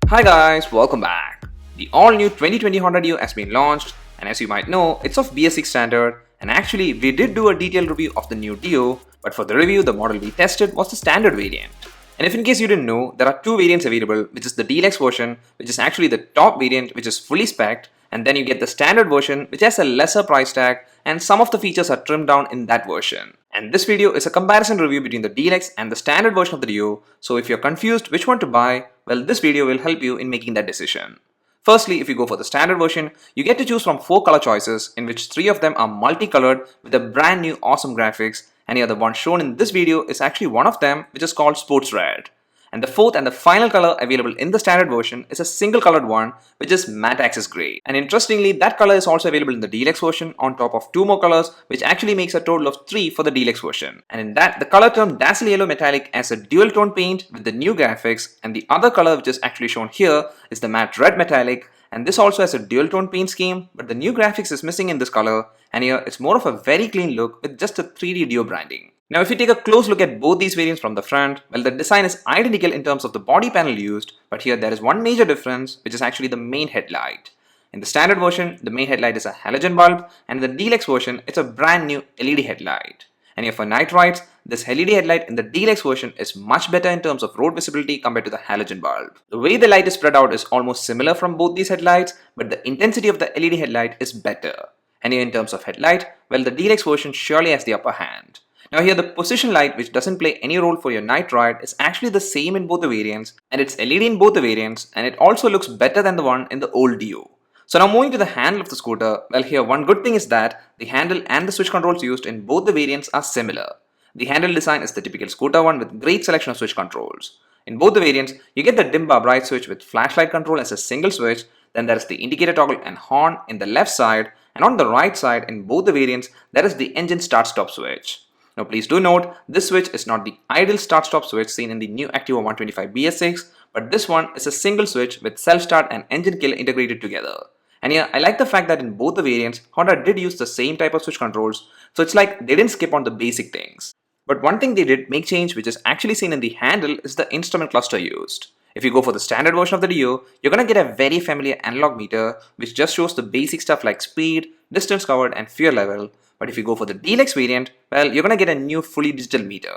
Hi guys, welcome back. The all-new 2020 Honda Dio has been launched, and as you might know, it's of BS-6 standard, and actually we did do a detailed review of the new Dio, but for the review the model we tested was the standard variant. And if in case you didn't know, there are two variants available, which is the DLX version, which is actually the top variant which is fully spec'd, and then you get the standard version which has a lesser price tag and some of the features are trimmed down in that version. And this video is a comparison review between the DLX and the standard version of the Dio, so if you're confused which one to buy, well, this video will help you in making that decision. Firstly, if you go for the standard version, you get to choose from 4 color choices in which 3 of them are multicolored with a brand new awesome graphics, and the one shown in this video is actually one of them, which is called Sports Red. And the fourth and the final color available in the standard version is a single colored one, which is matte access grey. And interestingly, that color is also available in the DLX version on top of 2 more colors, which actually makes a total of 3 for the DLX version. And in that, the color term Dazzle Yellow Metallic as a dual tone paint with the new graphics, and the other color which is actually shown here is the matte red metallic, and this also has a dual tone paint scheme, but the new graphics is missing in this color, and here it's more of a very clean look with just a 3D Dio branding. Now if you take a close look at both these variants from the front, well, the design is identical in terms of the body panel used, but here there is one major difference, which is actually the main headlight. In the standard version, the main headlight is a halogen bulb, and in the DLX version, it's a brand new LED headlight. And here for night rides, this LED headlight in the DLX version is much better in terms of road visibility compared to the halogen bulb. The way the light is spread out is almost similar from both these headlights, but the intensity of the LED headlight is better. And here in terms of headlight, well, the DLX version surely has the upper hand. Now here the position light, which doesn't play any role for your night ride, is actually the same in both the variants, and it's LED in both the variants, and it also looks better than the one in the old Dio. So now moving to the handle of the scooter, well, here one good thing is that the handle and the switch controls used in both the variants are similar. The handle design is the typical scooter one with great selection of switch controls. In both the variants, you get the dim bar bright switch with flashlight control as a single switch, then there is the indicator toggle and horn in the left side, and on the right side in both the variants, there is the engine start-stop switch. Now please do note, this switch is not the ideal start-stop switch seen in the new Activa 125 BS-6, but this one is a single switch with self-start and engine kill integrated together. And yeah, I like the fact that in both the variants, Honda did use the same type of switch controls, so it's like they didn't skip on the basic things. But one thing they did make change, which is actually seen in the handle, is the instrument cluster used. If you go for the standard version of the Dio, you're gonna get a very familiar analog meter, which just shows the basic stuff like speed, distance covered and fuel level. But if you go for the DLX variant, well, you're gonna get a new fully digital meter.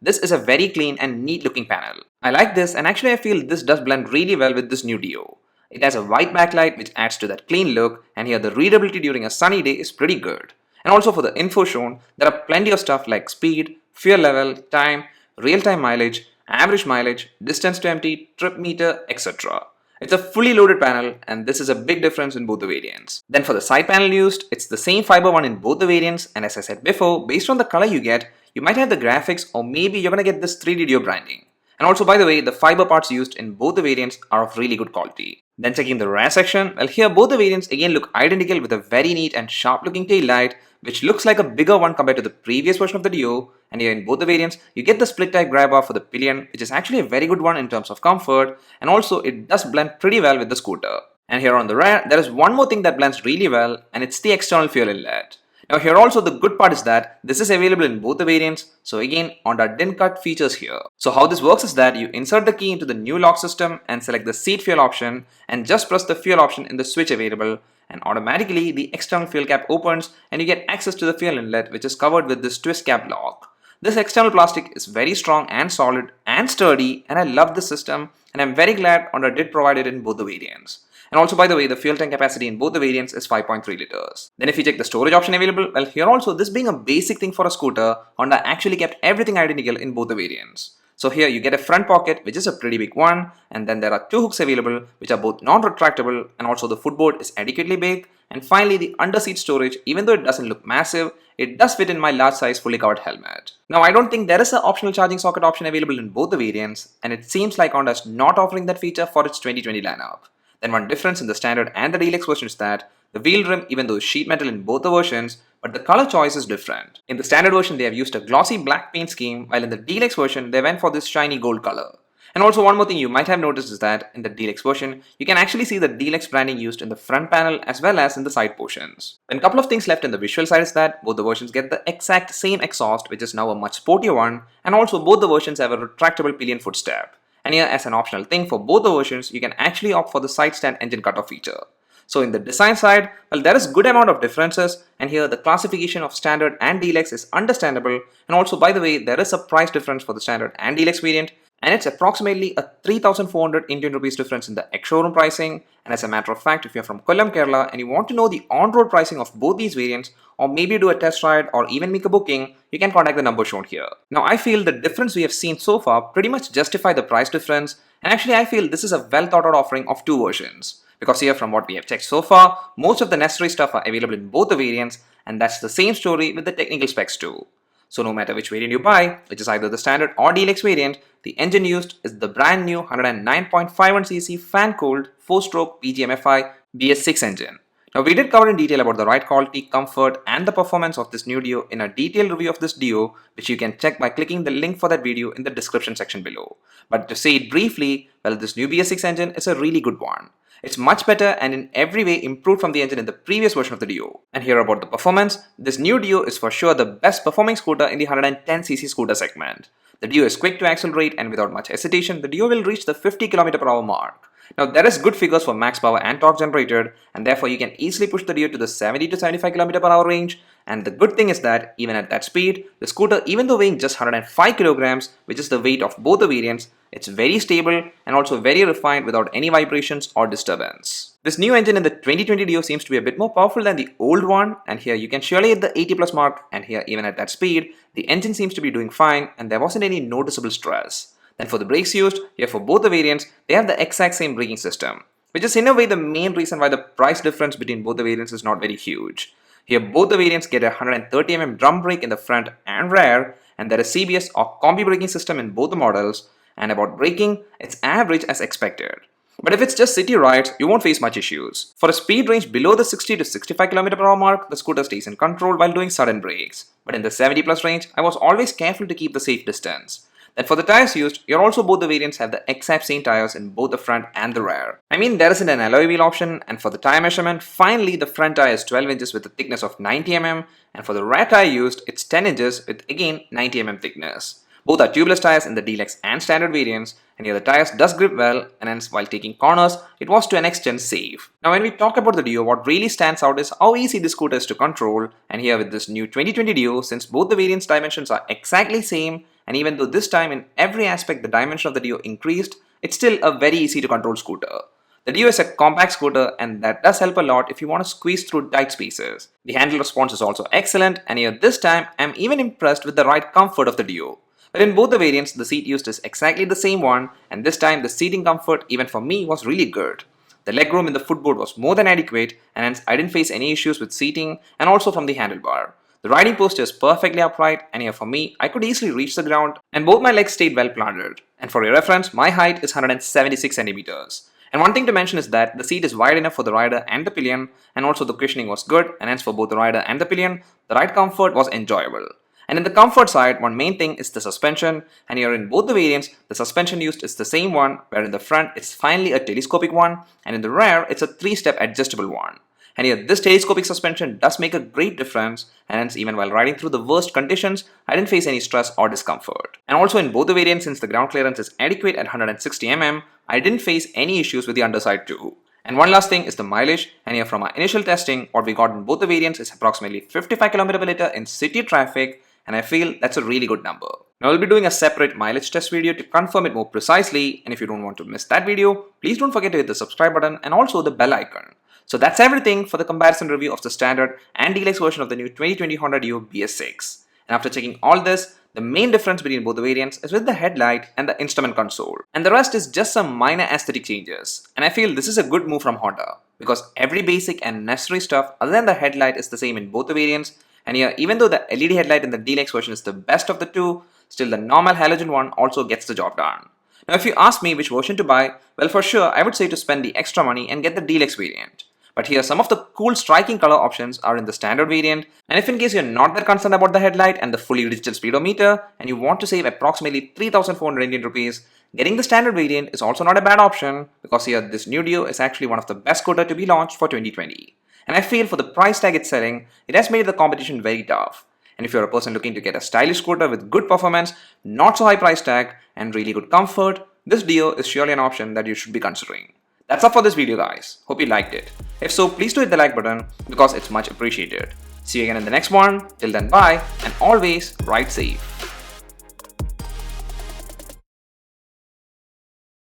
This is a very clean and neat looking panel. I like this, and actually I feel this does blend really well with this new Dio. It has a white backlight which adds to that clean look, and here the readability during a sunny day is pretty good. And also for the info shown, there are plenty of stuff like speed, fuel level, time, real-time mileage, average mileage, distance to empty, trip meter, etc. It's a fully loaded panel, and this is a big difference in both the variants. Then for the side panel used, it's the same fiber one in both the variants, and as I said before, based on the color you get, you might have the graphics or maybe you're gonna get this 3D Dio branding. And also by the way, the fiber parts used in both the variants are of really good quality. Then checking the rear section, well, here both the variants again look identical with a very neat and sharp looking tail light, which looks like a bigger one compared to the previous version of the Dio. And here in both the variants, you get the split type grab bar for the pillion, which is actually a very good one in terms of comfort, and also it does blend pretty well with the scooter. And here on the rear, there is one more thing that blends really well, and it's the external fuel inlet. Now here also the good part is that this is available in both the variants, so again Honda didn't cut features here. So how this works is that you insert the key into the new lock system and select the seat fuel option and just press the fuel option in the switch available, and automatically the external fuel cap opens and you get access to the fuel inlet, which is covered with this twist cap lock. This external plastic is very strong and solid and sturdy, and I love this system, and I'm very glad Honda did provide it in both the variants. And also by the way, the fuel tank capacity in both the variants is 5.3 liters. Then if you check the storage option available, well, here also, this being a basic thing for a scooter, Honda actually kept everything identical in both the variants. So here you get a front pocket, which is a pretty big one, and then there are 2 hooks available which are both non-retractable, and also the footboard is adequately big. And finally the under-seat storage, even though it doesn't look massive, it does fit in my large size fully covered helmet. Now I don't think there is an optional charging socket option available in both the variants, and it seems like Honda is not offering that feature for its 2020 lineup. Then one difference in the standard and the DLX version is that the wheel rim, even though is sheet metal in both the versions, but the color choice is different. In the standard version, they have used a glossy black paint scheme, while in the DLX version, they went for this shiny gold color. And also one more thing you might have noticed is that in the DLX version, you can actually see the DLX branding used in the front panel as well as in the side portions. And a couple of things left in the visual side is that both the versions get the exact same exhaust, which is now a much sportier one, and also both the versions have a retractable pillion footstep. And here, as an optional thing for both the versions, you can actually opt for the side stand engine cutoff feature. So in the design side, well, there is good amount of differences, and here the classification of standard and DLX is understandable, and also by the way, there is a price difference for the standard and DLX variant, and it's approximately a 3,400 Indian rupees difference in the ex-showroom pricing. And as a matter of fact, if you're from Kollam, Kerala and you want to know the on-road pricing of both these variants, or maybe do a test ride or even make a booking, you can contact the number shown here. Now I feel the difference we have seen so far pretty much justify the price difference, and actually I feel this is a well thought out offering of two versions. Because here from what we have checked so far, most of the necessary stuff are available in both the variants, and that's the same story with the technical specs too. So no matter which variant you buy, which is either the standard or DLX variant, the engine used is the brand new 109.51cc fan-cooled 4-stroke PGM-FI BS-6 engine. Now we did cover in detail about the ride quality, comfort and the performance of this new Dio in a detailed review of this Dio, which you can check by clicking the link for that video in the description section below. But to say it briefly, well, this new BS-6 engine is a really good one. It's much better and in every way improved from the engine in the previous version of the Dio. And here about the performance, this new Dio is for sure the best performing scooter in the 110cc scooter segment. The Dio is quick to accelerate, and without much hesitation, the Dio will reach the 50 km/h mark. Now there is good figures for max power and torque generated, and therefore you can easily push the Dio to the 70 to 75 km/h range. And the good thing is that even at that speed, the scooter, even though weighing just 105 kilograms, which is the weight of both the variants, it's very stable and also very refined without any vibrations or disturbance. This new engine in the 2020 Dio seems to be a bit more powerful than the old one, and here you can surely hit the 80 plus mark, and here even at that speed, the engine seems to be doing fine and there wasn't any noticeable stress. Then for the brakes used, here for both the variants, they have the exact same braking system, which is in a way the main reason why the price difference between both the variants is not very huge. Here both the variants get a 130mm drum brake in the front and rear, and there is CBS or combi braking system in both the models. And about braking, it's average as expected. But if it's just city rides, you won't face much issues. For a speed range below the 60 to 65 km/h mark, the scooter stays in control while doing sudden brakes. But in the 70 plus range, I was always careful to keep the safe distance. Then for the tires used, here also both the variants have the exact same tires in both the front and the rear. I mean, there isn't an alloy wheel option, and for the tire measurement, finally the front tire is 12 inches with a thickness of 90mm, and for the rear tire used, it's 10 inches with again 90mm thickness. Both are tubeless tires in the DLX and standard variants, and here the tires does grip well, and hence while taking corners, it was to an extent safe. Now when we talk about the Dio, what really stands out is how easy this scooter is to control, and here with this new 2020 Dio, since both the variants' dimensions are exactly same, and even though this time in every aspect the dimension of the Dio increased, it's still a very easy to control scooter. The Dio is a compact scooter, and that does help a lot if you want to squeeze through tight spaces. The handle response is also excellent, and here this time I'm even impressed with the ride comfort of the Dio. But in both the variants, the seat used is exactly the same one, and this time the seating comfort even for me was really good. The legroom in the footboard was more than adequate, and hence I didn't face any issues with seating and also from the handlebar. The riding posture is perfectly upright, and here for me, I could easily reach the ground, and both my legs stayed well planted. And for your reference, my height is 176 centimeters. And one thing to mention is that the seat is wide enough for the rider and the pillion, and also the cushioning was good, and hence for both the rider and the pillion, the ride comfort was enjoyable. And in the comfort side, one main thing is the suspension, and here in both the variants, the suspension used is the same one, where in the front it's finally a telescopic one, and in the rear it's a 3-step adjustable one. And here this telescopic suspension does make a great difference, and hence even while riding through the worst conditions, I didn't face any stress or discomfort. And also in both the variants, since the ground clearance is adequate at 160mm, I didn't face any issues with the underside too. And one last thing is the mileage, and here from our initial testing, what we got in both the variants is approximately 55 km/h in city traffic, and I feel that's a really good number. Now I'll be doing a separate mileage test video to confirm it more precisely, and if you don't want to miss that video, please don't forget to hit the subscribe button and also the bell icon. So that's everything for the comparison review of the standard and DLX version of the new 2020 Honda Dio BS-6. And after checking all this, the main difference between both the variants is with the headlight and the instrument console. And the rest is just some minor aesthetic changes. And I feel this is a good move from Honda, because every basic and necessary stuff other than the headlight is the same in both the variants. And here, even though the LED headlight in the DLX version is the best of the two, still the normal halogen one also gets the job done. Now if you ask me which version to buy, well for sure I would say to spend the extra money and get the DLX variant. But here some of the cool striking color options are in the standard variant, and if in case you're not that concerned about the headlight and the fully digital speedometer and you want to save approximately 3,400 Indian rupees, getting the standard variant is also not a bad option, because here this new Dio is actually one of the best scooter to be launched for 2020. And I feel for the price tag it's selling, it has made the competition very tough. And if you're a person looking to get a stylish scooter with good performance, not so high price tag, and really good comfort, this Dio is surely an option that you should be considering. That's all for this video guys. Hope you liked it. If so, please do hit the like button because it's much appreciated. See you again in the next one. Till then, bye and always ride safe.